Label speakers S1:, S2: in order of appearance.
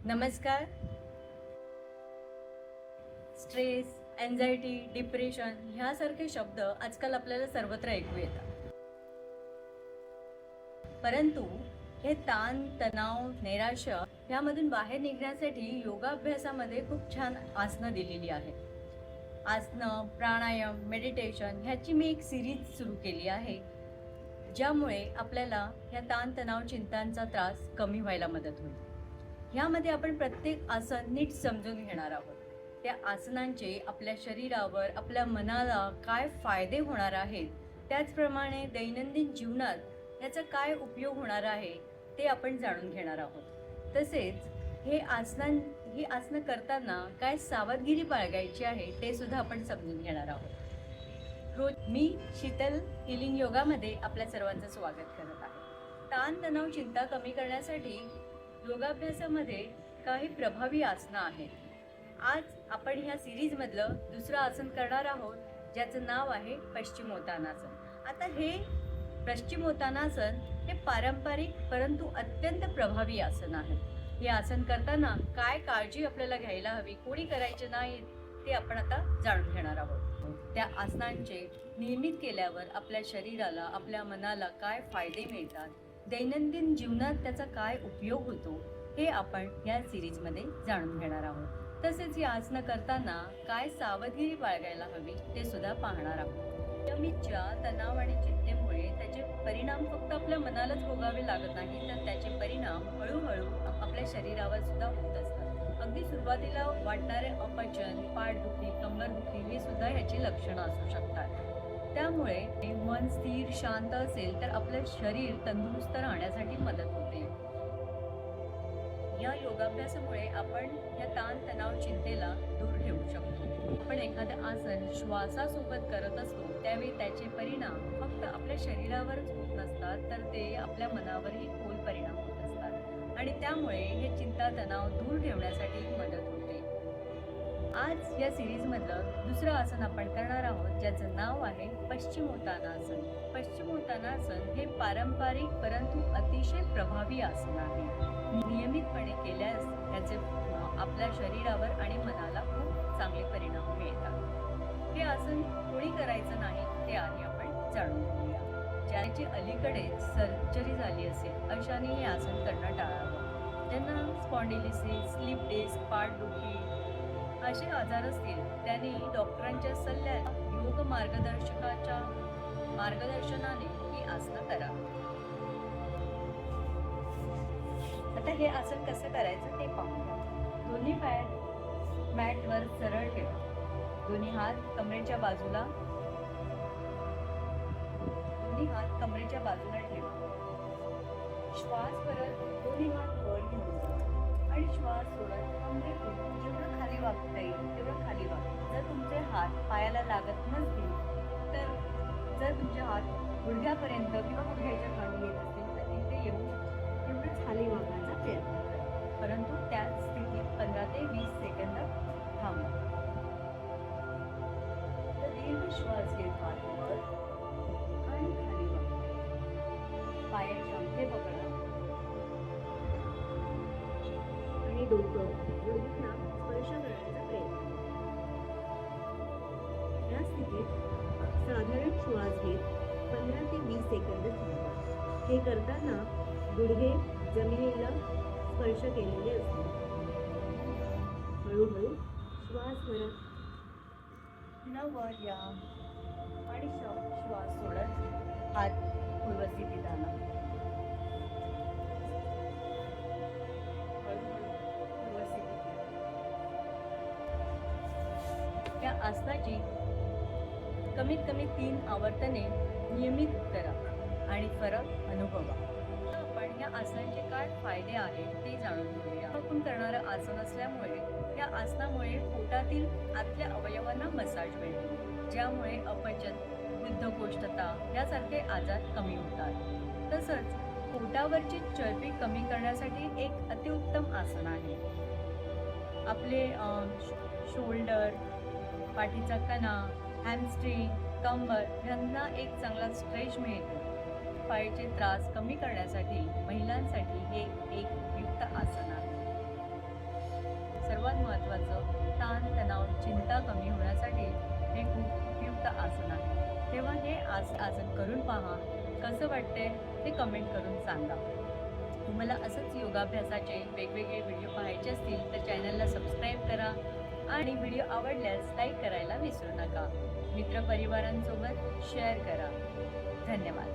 S1: नमस्कार. Stress, anxiety, depression ह्यासारखे शब्द आजकाल आपल्याला सर्वत्र ऐकू येतात. परंतु हे ताण, तणाव, नैराश्य ह्यामधून बाहेर निघण्यासाठी योगाभ्यासामध्ये खूप छान आसनं दिलेली आहेत. आसनं, प्राणायाम, मेडिटेशन ह्याची मी एक सिरीज सुरू केली आहे, ज्यामुळे आपल्याला ह्या ताणतणाव, चिंतांचा त्रास कमी व्हायला मदत होईल. ह्यामध्ये आपण प्रत्येक आसन नीट समजून घेणार आहोत. त्या आसनांचे आपल्या शरीरावर, आपल्या मनाला काय फायदे होणार आहेत, त्याचप्रमाणे दैनंदिन जीवनात याचा काय उपयोग होणार आहे ते आपण जाणून घेणार आहोत. तसेच ही आसनं करताना काय सावधगिरी बाळगायची आहे ते सुद्धा आपण समजून घेणार आहोत. मी शीतल हिलिंग योगामध्ये आपल्या सर्वांचं स्वागत करत आहे. ताण, तणाव, चिंता कमी करण्यासाठी योगाभ्यासामध्ये काही प्रभावी आसनं आहेत. आज आपण ह्या सिरीजमधलं दुसरं आसन करणार आहोत, ज्याचं नाव आहे पश्चिमोत्तानासन. आता हे पश्चिमोत्तानासन हे पारंपरिक परंतु अत्यंत प्रभावी आसन आहे. हे आसन करताना काय काळजी आपल्याला घ्यायला हवी, कोणी करायचे नाही ते आपण आता जाणून घेणार आहोत. त्या आसनांचे नियमित केल्यावर आपल्या शरीराला, आपल्या मनाला काय फायदे मिळतात, दैनंदिन जीवनात त्याचा काय उपयोग होतो हे आपण या सिरीजमध्ये जाणून घेणार आहोत. तसेच ही आसनं करताना काय सावधगिरी बाळगायला हवी ते सुद्धा पाहणार आहोत. नियमितच्या तणाव आणि चिंतेमुळे त्याचे परिणाम फक्त आपल्या मनालाच भोगावे लागत नाही, तर त्याचे परिणाम हळूहळू आपल्या शरीरावर सुद्धा होत असतात. अगदी सुरुवातीला वाटणारे अपचन, पाठदुखी, कंबरदुखी हे सुद्धा ह्याची लक्षणं असू शकतात. त्यामुळे मन स्थिर, शांत असेल तर आपलं शरीर तंदुरुस्त राहण्यासाठी मदत होते. या योगाभ्यासामुळे आपण या ताण, तणाव, चिंतेला दूर ठेवू शकतो. आपण एखादं आसन श्वासासोबत करत असतो त्यावेळी त्याचे परिणाम फक्त आपल्या शरीरावरच होत नसतात, तर ते आपल्या मनावरही खोल परिणाम होत असतात आणि त्यामुळे हे चिंता, तणाव दूर ठेवण्यासाठी मदत होते. आज या सिरीजमधलं दुसरं आसन आपण करणार आहोत, ज्याचं नाव आहे पश्चिमोत्तानासन. पश्चिमोत्तानासन हे पारंपरिक परंतु अतिशय प्रभावी आसन आहे. नियमितपणे केल्यास त्याचे आपल्या शरीरावर आणि मनाला खूप चांगले परिणाम मिळतात. हे आसन कोणी करायचं नाही ते आधी आपण जाणून घेऊया. ज्याची अलीकडेच सर्जरी झाली असेल अशाने हे आसन करणं टाळावं. ज्यांना स्पॉन्डिलिसिस, स्लीप डिस्क, पाठदुखी असे आजार असतील त्यांनी डॉक्टरांच्या सल्ल्याने, योग मार्गदर्शकाच्या मार्गदर्शनाने ही आसनं करावी. आता हे आसन कसं करायचं ते पाहूया. दोन्ही पाय मॅटवर सरळ ठेवा. दोन्ही हात कमरेच्या बाजूला ठेवा. श्वास करत दोन्ही हात वर घेऊन जा आणि श्वास सोडत कमरेतून जेवढं खाली वाकता येईल तेवढं खाली वाका. जर तुमचे हात पायाला लागत नसतील, तर जर तुमचे हात गुडघ्यापर्यंत किंवा गुडघ्याच्या खाली येत असतील तर तिथे येऊन तेवढंच खाली वाकण्याचा प्रयत्न करा. परंतु त्याच स्थितीत 15 ते 20 सेकंद थांबा. तर दीर्घ श्वास घेत हात वर आणि खाली वाका. पायाच्या अंगठे पकडा आणि डोकं गुडघ्यांना स्पर्श करण्याचा प्रयत्न करा. या स्थितीत साधारण श्वास घेत 15 ते 20 सेकंद थांबा. हे करताना गुडघे जमिनीला स्पर्श केलेले असतात. हळूहळू श्वास भरत पुन्हा वर या आणि श्वास सोडत हात पूर्वस्थितीत आणा. या आसनाची कमीत कमी 3 आवर्तने नियमित करा आणि फरक अनुभवा. आपण या आसनांचे काय फायदे आहेत ते जाणून घेऊया. आपण करणारं आसन असल्यामुळे या आसनामुळे पोटातील आतल्या अवयवांना मसाज मिळतो, ज्यामुळे अपचन, बद्धकोष्ठता यासारखे आजार कमी होतात. तसंच पोटावरची चरबी कमी करण्यासाठी एक अतिउत्तम आसन आहे. आपले शोल्डर, पाठीचा कणा, हॅमस्ट्रिंग, कंबर यांना एक चांगला स्ट्रेच मिळतो. पायाचे त्रास कमी करण्यासाठी महिलांसाठी हे एक उपयुक्त आसन आहे. आसन करून पहा. कसं वाटतंय ते कमेंट करून सांगा. तुम्हाला असंच योगाभ्यासाचे वेगवेगळे व्हिडिओ पाहायचे असतील तर चॅनलला सबस्क्राईब करा आणि व्हिडिओ आवडल्यास लाईक करायला विसरू नका. मित्रपरिवारांसोबत शेअर करा. धन्यवाद.